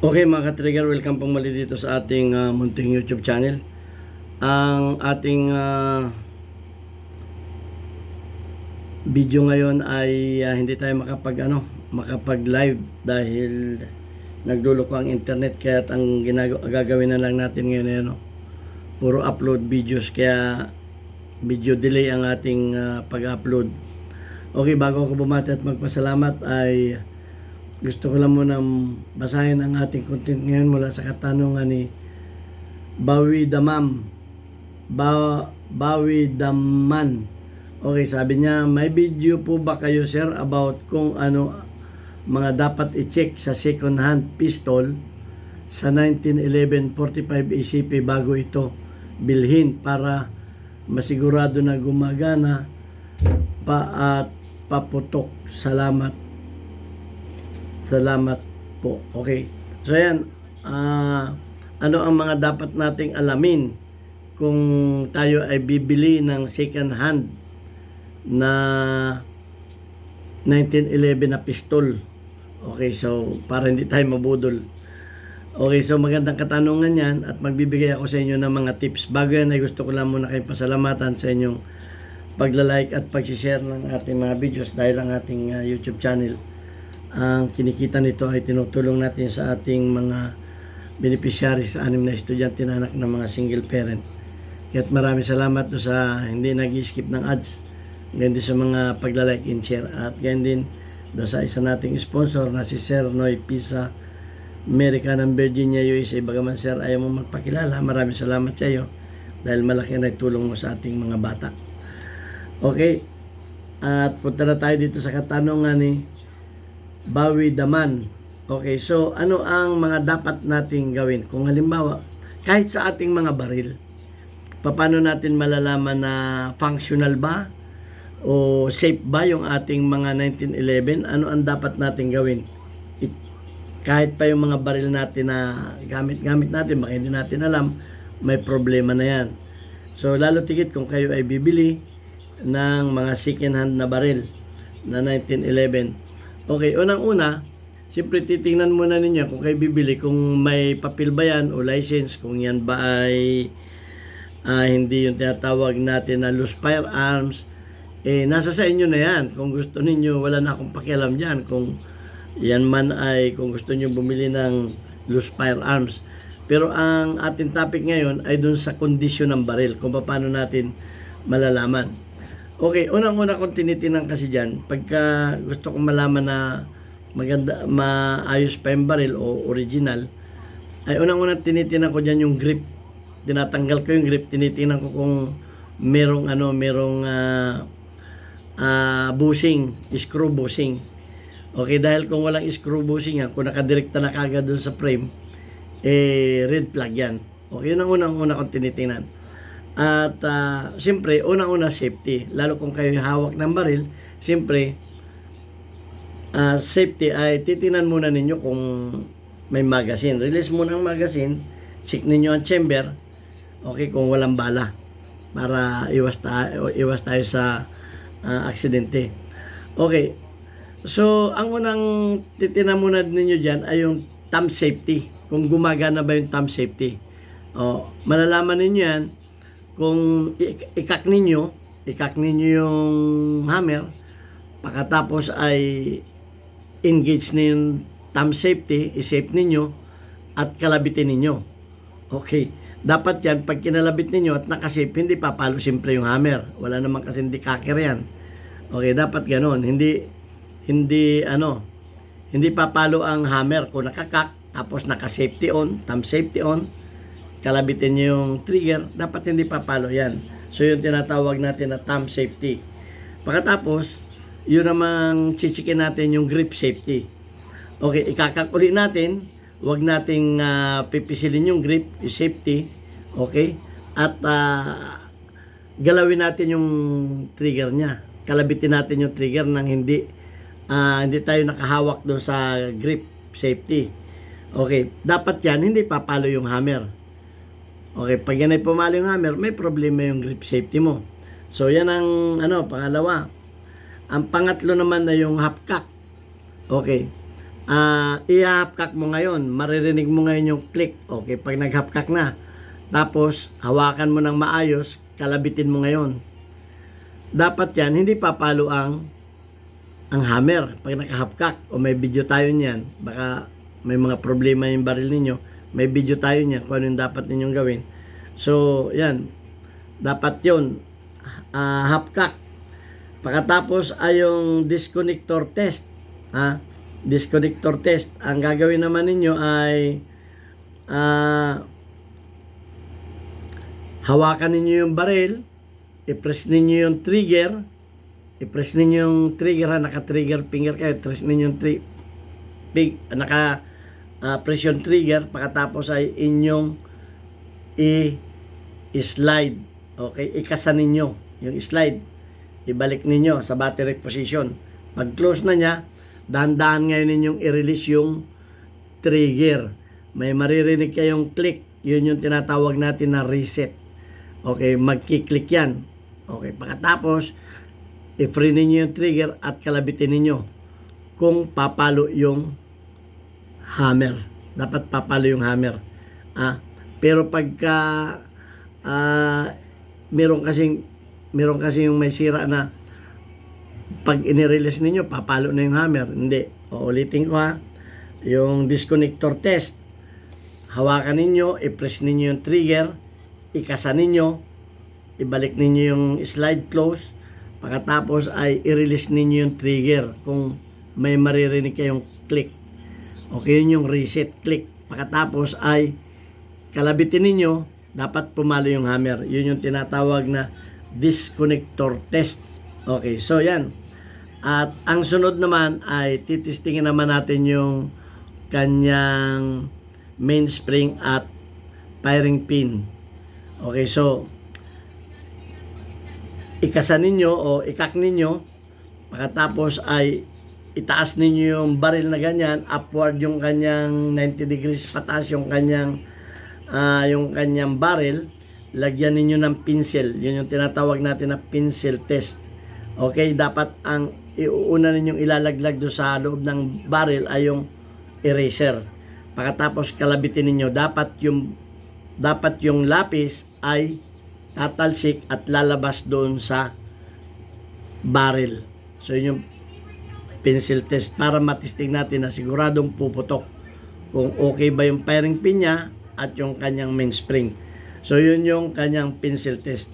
Okay mga ka-trigger, welcome pong muli dito sa ating munting YouTube channel. Ang ating video ngayon ay hindi tayo makapag-live dahil nagluloko ang internet, kaya ang gagawin na lang natin ngayon ay puro upload videos, kaya video delay ang ating pag-upload. Okay, bago ako bumati at magpasalamat ay gusto ko lang muna basahin ang ating content ngayon mula sa katanungan ni Bawi Damam. Bawi Daman. Okay, sabi niya, may video po ba kayo sir about kung ano mga dapat i-check sa second hand pistol sa 1911 45 ACP bago ito bilhin para masigurado na gumagana pa at paputok. Salamat po. Okay. So yan, ano ang mga dapat nating alamin kung tayo ay bibili ng second hand na 1911 na pistol. Okay, so para hindi tayo mabudol. Okay, so magandang katanungan yan at magbibigay ako sa inyo ng mga tips. Bago yan ay gusto ko lang muna kayong pasalamatan sa inyong pagla-like at pag-share ng ating mga videos dahil ang ating YouTube channel, ang kinikita nito ay tinutulong natin sa ating mga beneficiaries sa 6 na estudyante na anak ng mga single parent. Kaya maraming salamat do sa hindi nag-skip ng ads, ganyan din sa mga pagla-like and share, at ganyan din do sa isa nating sponsor na si Sir Noy Pisa, America ng Virginia, USA. Bagaman sir ayaw mo magpakilala, maraming salamat sa iyo dahil malaki na tulong mo sa ating mga bata. Okay, at punta na tayo dito sa katanungan ni Bawi Daman. Okay, so ano ang mga dapat nating gawin? Kung halimbawa, kahit sa ating mga baril, paano natin malalaman na functional ba o safe ba yung ating mga 1911? Ano ang dapat nating gawin? Kahit pa yung mga baril natin na gamit natin, baka hindi natin alam, may problema na yan. So lalo tigit kung kayo ay bibili ng mga second hand na baril na 1911. Okay, unang-una, siyempre titingnan muna ninyo kung kayo bibili, kung may papel ba yan o license, kung yan ba ay hindi yung tinatawag natin na loose firearms. Nasa sa inyo na yan. Kung gusto ninyo, wala na akong pakialam dyan. Kung yan man ay, kung gusto nyo bumili ng loose firearms. Pero ang ating topic ngayon ay dun sa kondisyon ng baril, kung paano natin malalaman. Okay, unang-una kong tinitingnan kasi dyan, pagka gusto kong malaman na maganda, maayos pa yung baril o original, ay unang-una tinitingnan ko dyan yung grip. Tinatanggal ko yung grip, tinitingnan ko kung merong bushing, screw bushing. Okay, dahil kung walang screw bushing yan, kung nakadirekta na kagad dun sa frame, red flag yan. Okay, yun ang unang-una kong tinitingnan. At siyempre, unang-una safety. Lalo kung kayo hawak ng baril, siyempre, safety ay titingnan muna ninyo kung may magazine. Release muna ang magazine, check ninyo ang chamber, okay, kung walang bala, para iwas tayo sa aksidente. Okay, so ang unang titingnan muna ninyo dyan ay yung thumb safety, kung gumagana ba yung thumb safety. Malalaman ninyo yan kung ikak ninyo yung hammer, pagkatapos ay engage na yung thumb safety, i-safe ninyo at kalabitin ninyo. Okay, dapat yan, pag kinalabit ninyo at nakasafe, hindi papalo siyempre yung hammer. Wala naman kasi hindi kaker yan. Okay, dapat ganoon. Hindi papalo ang hammer kung nakakak, tapos naka-safety on, thumb safety on, kalabitin nyo yung trigger, dapat hindi papalo yan. So yung tinatawag natin na thumb safety. Pagkatapos, yun namang chichikin natin yung grip safety. Okay, ikakak ulit natin, wag nating pipisilin yung grip, yung safety, okay? At galawin natin yung trigger nya. Kalabitin natin yung trigger nang hindi tayo nakahawak doon sa grip safety. Okay, dapat yan, hindi papalo yung hammer. Okay, pag yan ay pumalo yung hammer, may problema yung grip safety mo. So yan ang pangalawa. Ang pangatlo naman na yung half cock. Okay, i-hapkak mo ngayon. Maririnig mo ngayon yung click. Okay, pag naghapkak na, tapos hawakan mo ng maayos, kalabitin mo ngayon. Dapat yan, hindi papalo ang hammer pag nakahapkak. O may video tayo niyan, baka may mga problema yung baril ninyo, may video tayo niyan kung ano yung dapat ninyong gawin. So yan, dapat yun, hapkak. Pagkatapos ay yung disconnector test. Disconnector test. Ang gagawin naman ninyo ay hawakan ninyo yung baril, i-press ninyo yung trigger, naka-trigger finger kayo, press ninyo yung naka-press yung trigger, pagkatapos ay inyong i-slide. Okay, ikasan ninyo yung slide, ibalik ninyo sa battery position. Pag close na niya, dahan-dahan ngayon ninyong i-release yung trigger. May maririnig kayong click, yun yung tinatawag natin na reset. Okay, magki-click yan. Okay, pagkatapos i-free ninyo yung trigger at kalabitin ninyo kung papalo yung hammer. Dapat papalo yung hammer. Pero pagka meron kasi yung may sira na pag inirelease ninyo, papalo na yung hammer. Hindi. Uulitin ko yung disconnector test. Hawakan ninyo, i-press ninyo yung trigger, ikasa ninyo, ibalik ninyo yung slide close, pagkatapos ay i-release ninyo yung trigger kung may maririnig kayong click. Okay, yun yung reset click. Pagkatapos ay kalabitin ninyo, dapat pumalo yung hammer. Yun yung tinatawag na disconnector test. Okay, so yan. At ang sunod naman ay titistingin naman natin yung kanyang mainspring at firing pin. Okay, so ikasa ninyo o ikak ninyo, pagkatapos ay itaas ninyo yung baril na ganyan, upward yung kanyang 90 degrees pataas yung kanyang baril, lagyan ninyo ng pencil. Yun yung tinatawag natin na pencil test. Okay, dapat ang iuuna ninyong ilalaglag do sa loob ng baril ay yung eraser. Pagkatapos kalabitin ninyo, dapat yung lapis ay tatalsik at lalabas doon sa baril. So yun yung pencil test para matisting natin na siguradong puputok kung okay ba yung firing pin niya at yung kanyang mainspring. So yun yung kanyang pencil test.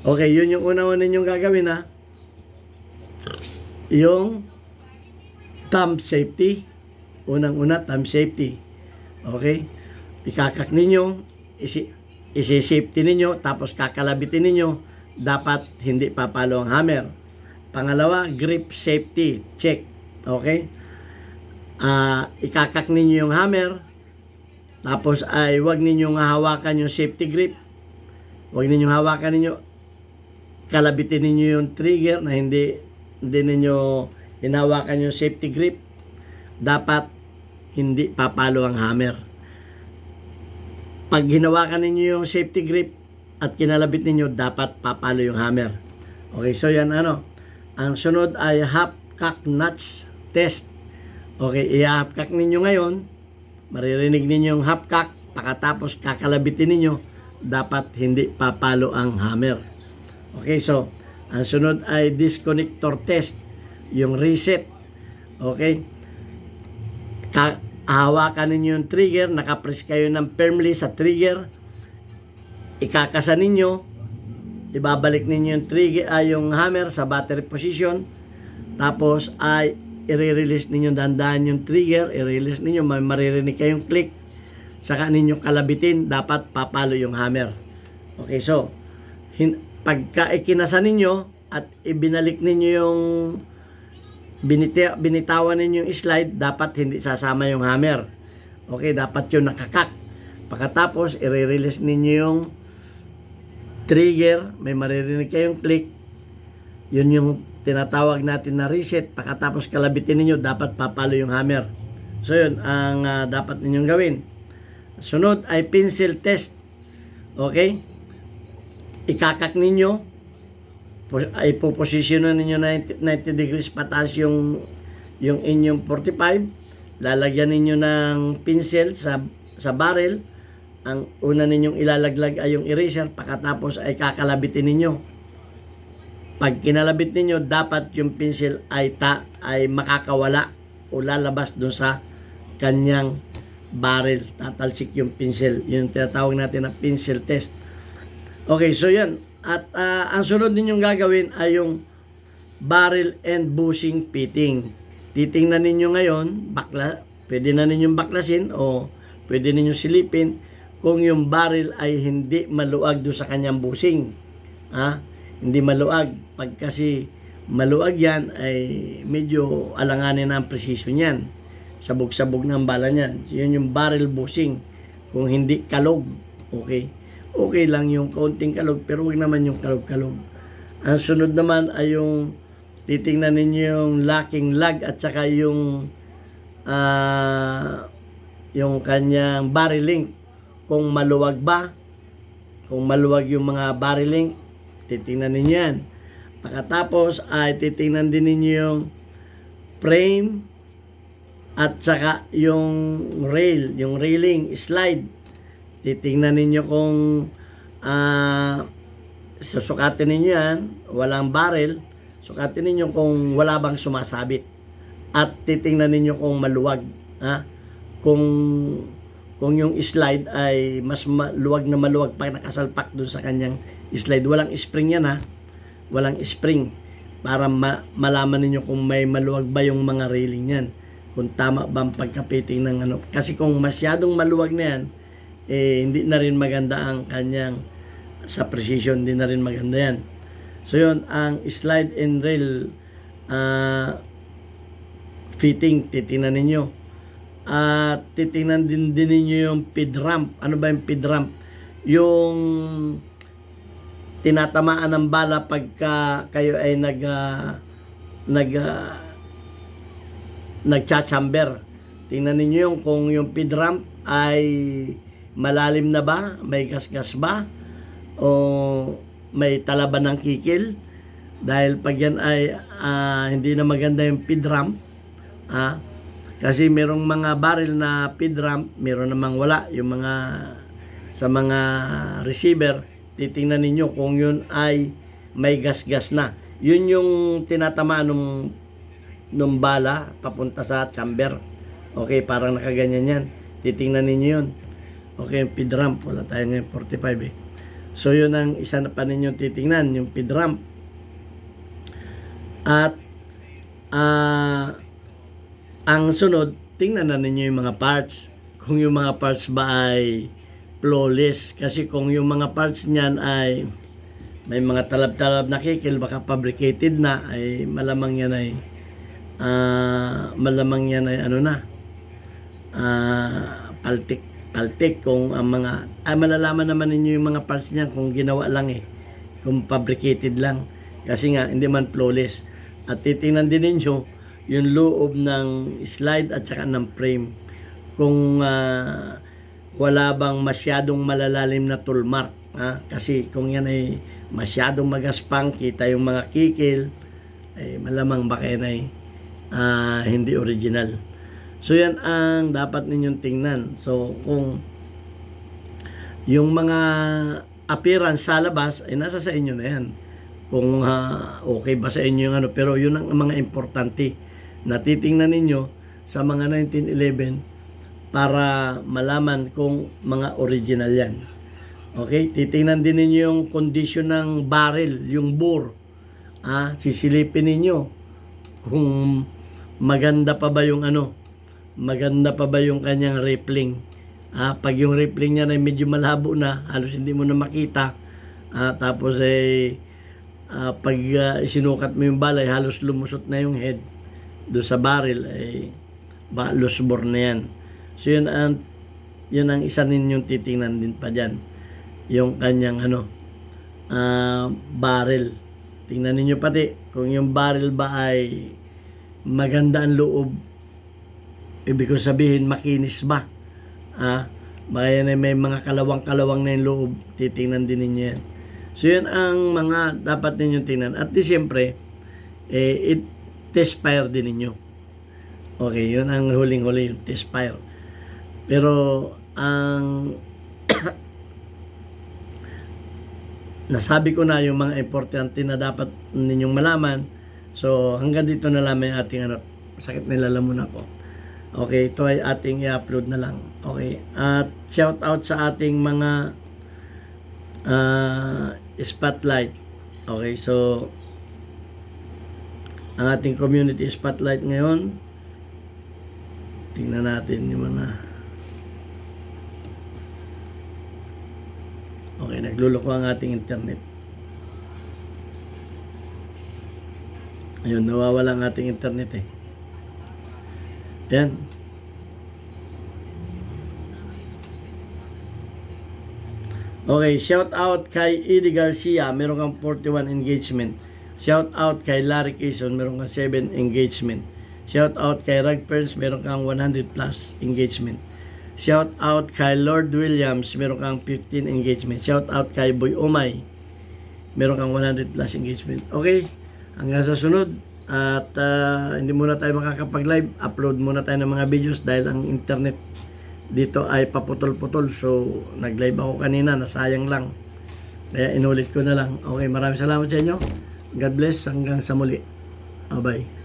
Okay, yun yung una-una ninyong gagawin yung thumb safety. Unang-una, thumb safety. Okay? Ikakak ninyo, isi-safety ninyo, tapos kakalabitin ninyo, dapat hindi papalo ang hammer. Pangalawa, grip safety, check. Okay? Ikakak ninyo yung hammer, tapos ay huwag ninyong hawakan yung safety grip. Huwag ninyong hawakan ninyo, kalabitin ninyo yung trigger na hindi ninyo hinawakan yung safety grip. Dapat hindi papalo ang hammer. Pag hinawakan ninyo yung safety grip at kinalabit ninyo, dapat papalo yung hammer. Okay, so yan ang sunod ay half cock notch test. Okay, i-half cock ninyo ngayon, maririnig ninyo yung half cock, pagkatapos kakalabitin ninyo, dapat hindi papalo ang hammer. Okay, so ang sunod ay disconnector test, yung reset. Okay, hawakan ninyo yung trigger, nakapress kayo ng firmly sa trigger, ikakasa ninyo, ibabalik ninyo yung trigger, yung hammer sa battery position, tapos ay i-release ninyo dandahan yung trigger, i-release ninyo, may maririnig kayong click, saka ninyo kalabitin, dapat papalo yung hammer. Okay, so pagka ikinasa ninyo at ibinalik ninyo yung binitawan ninyo yung slide, dapat hindi sasama yung hammer. Okay, dapat yung nakakak. Pagkatapos, i-release ninyo yung trigger, may maririnig kayong click, yun yung tinatawag natin na reset. Pagkatapos kalabitin ninyo, dapat papalo yung hammer. So yun ang dapat ninyong gawin. Sunod ay pencil test. Okay, ikakak ninyo, ay puposisyonan ninyo 90 degrees pataas yung inyong 45, lalagyan ninyo ng pinsel sa barrel. Ang una ninyong ilalaglag ay yung eraser, pagkatapos ay kakalabitin ninyo. Pag kinalabit ninyo, dapat yung pinsel ay makakawala o lalabas dun sa kanyang barrel. Tatalsik yung pinsel. Yun yung tinatawag natin na pinsel test. Okay, so yan. At ang sunod ninyong gagawin ay yung barrel and bushing fitting. Titingnan ninyo ngayon, pwede na ninyong baklasin o pwede ninyong silipin kung yung barrel ay hindi maluag doon sa kanyang bushing. Hindi maluag. Pag kasi maluag yan, ay medyo alanganin na ang precision yan. Sabog-sabog na ang bala niyan. Yun yung barrel bushing. Kung hindi kalog, okay. Okay lang yung kaunting kalog, pero huwag naman yung kalog-kalog. Ang sunod naman ay yung titingnan ninyo yung locking lug at saka yung kanyang barrel link. Kung maluwag ba, kung maluwag yung mga barrel link, titingnan ninyo yan. Pagkatapos ay titingnan din ninyo yung frame at saka yung rail, yung railing, slide. Titingnan ninyo kung susukatin ninyo yan, walang barrel, sukatin ninyo kung wala bang sumasabit. At titingnan ninyo kung maluwag. Kung yung slide ay mas maluwag na maluwag pag nakasalpak dun sa kanyang slide. Walang spring yan Walang spring. Para malaman ninyo kung may maluwag ba yung mga railing yan. Kung tama ba ang pagkapiting ng ano. Kasi kung masyadong maluwag na yan, hindi na rin maganda ang kanyang sa precision. Hindi na rin maganda yan. So yun, ang slide and rail fitting, titingnan ninyo. At titingnan din ninyo yung feed ramp. Ano ba yung feed ramp? Yung tinatamaan ng bala pagka kayo ay nagcha-chamber. Tingnan ninyo yung kung yung feed ramp ay malalim na ba, may gas-gas ba, o may talaban ng kikil. Dahil pag yan ay hindi na maganda yung feed ramp, kasi merong mga barrel na feed ramp, meron namang wala. Yung mga sa mga receiver, titingnan ninyo kung yun ay may gas-gas na. Yun yung tinatamaan nung bala papunta sa chamber. Okay, parang nakaganyan yan. Titingnan ninyo yun. Okay, yung feed ramp, wala tayo ngayon 45 So yun ang isa na pa ninyo titingnan, yung feed ramp. At ang sunod, tingnan na ninyo yung mga parts. Kung yung mga parts ba ay flawless. Kasi kung yung mga parts niyan ay may mga talab-talab na kikil, baka fabricated na, ay malamang yan ay paltik. Kung ang mga, malalaman naman ninyo yung mga parts niyan kung ginawa lang kung fabricated lang. Kasi nga, hindi man flawless. At titingnan din ninyo yung loob ng slide at saka ng frame. Kung wala bang masyadong malalalim na tool mark. Kasi kung yan ay masyadong magaspang, kita yung mga kikil, ay malamang baka yan ay hindi original. So yan ang dapat ninyong tingnan. So kung yung mga appearance sa labas ay nasa sa inyo na yan. Kung okay ba sa inyo yung ano. Pero yun ang mga importante na titingnan ninyo sa mga 1911 para malaman kung mga original yan. Okay? Titingnan din ninyo yung condition ng barrel, yung bore. Sisilipin ninyo kung maganda pa ba yung maganda pa ba yung kanyang rippling. Pag yung rippling niya ay medyo malabo na, halos hindi mo na makita. Tapos pag isinukat mo yung balay, halos lumusot na yung head doon sa barrel, ay loose bore na yan. So yun ang isa ninyong titingnan din pa dyan, yung kanyang barrel. Tingnan ninyo pati kung yung barrel ba ay maganda ang loob, ibig ko sabihin makinis ba. Baka yan ay may mga kalawang-kalawang na yung loob, titingnan din ninyo yan. So yun ang mga dapat ninyong tingnan. At di siyempre, test fire din ninyo. Okay, yun ang huling-huli yung T-Spire. Pero ang nasabi ko na yung mga importante na dapat ninyong malaman. So hanggang dito na lang yung ating sakit nilalamunan ko. Okay, ito ay ating i-upload na lang. Okay, at shout out sa ating mga spotlight. Okay, so ang ating community spotlight ngayon, tingnan natin yung mga okay, nagluloko ang ating internet. Ayun, nawawala ang ating internet eh. Yan. Okay, shout out kay Eddie Garcia, meron kang 41 engagement. Shout out kay Larry Quezon, meron kang 7 engagement. Shout out kay Rag Perns, meron kang 100 plus engagement. Shout out kay Lord Williams, meron kang 15 engagement. Shout out kay Boy Omay, meron kang 100 plus engagement. Okay, hanggang sa sunod. At hindi muna tayo makakapag-live. Upload muna tayo ng mga videos dahil ang internet dito ay paputol-putol. So, nag-live ako kanina, nasayang lang. Kaya inulit ko na lang. Okay, maraming salamat sa inyo. God bless, hanggang sa muli. Bye-bye.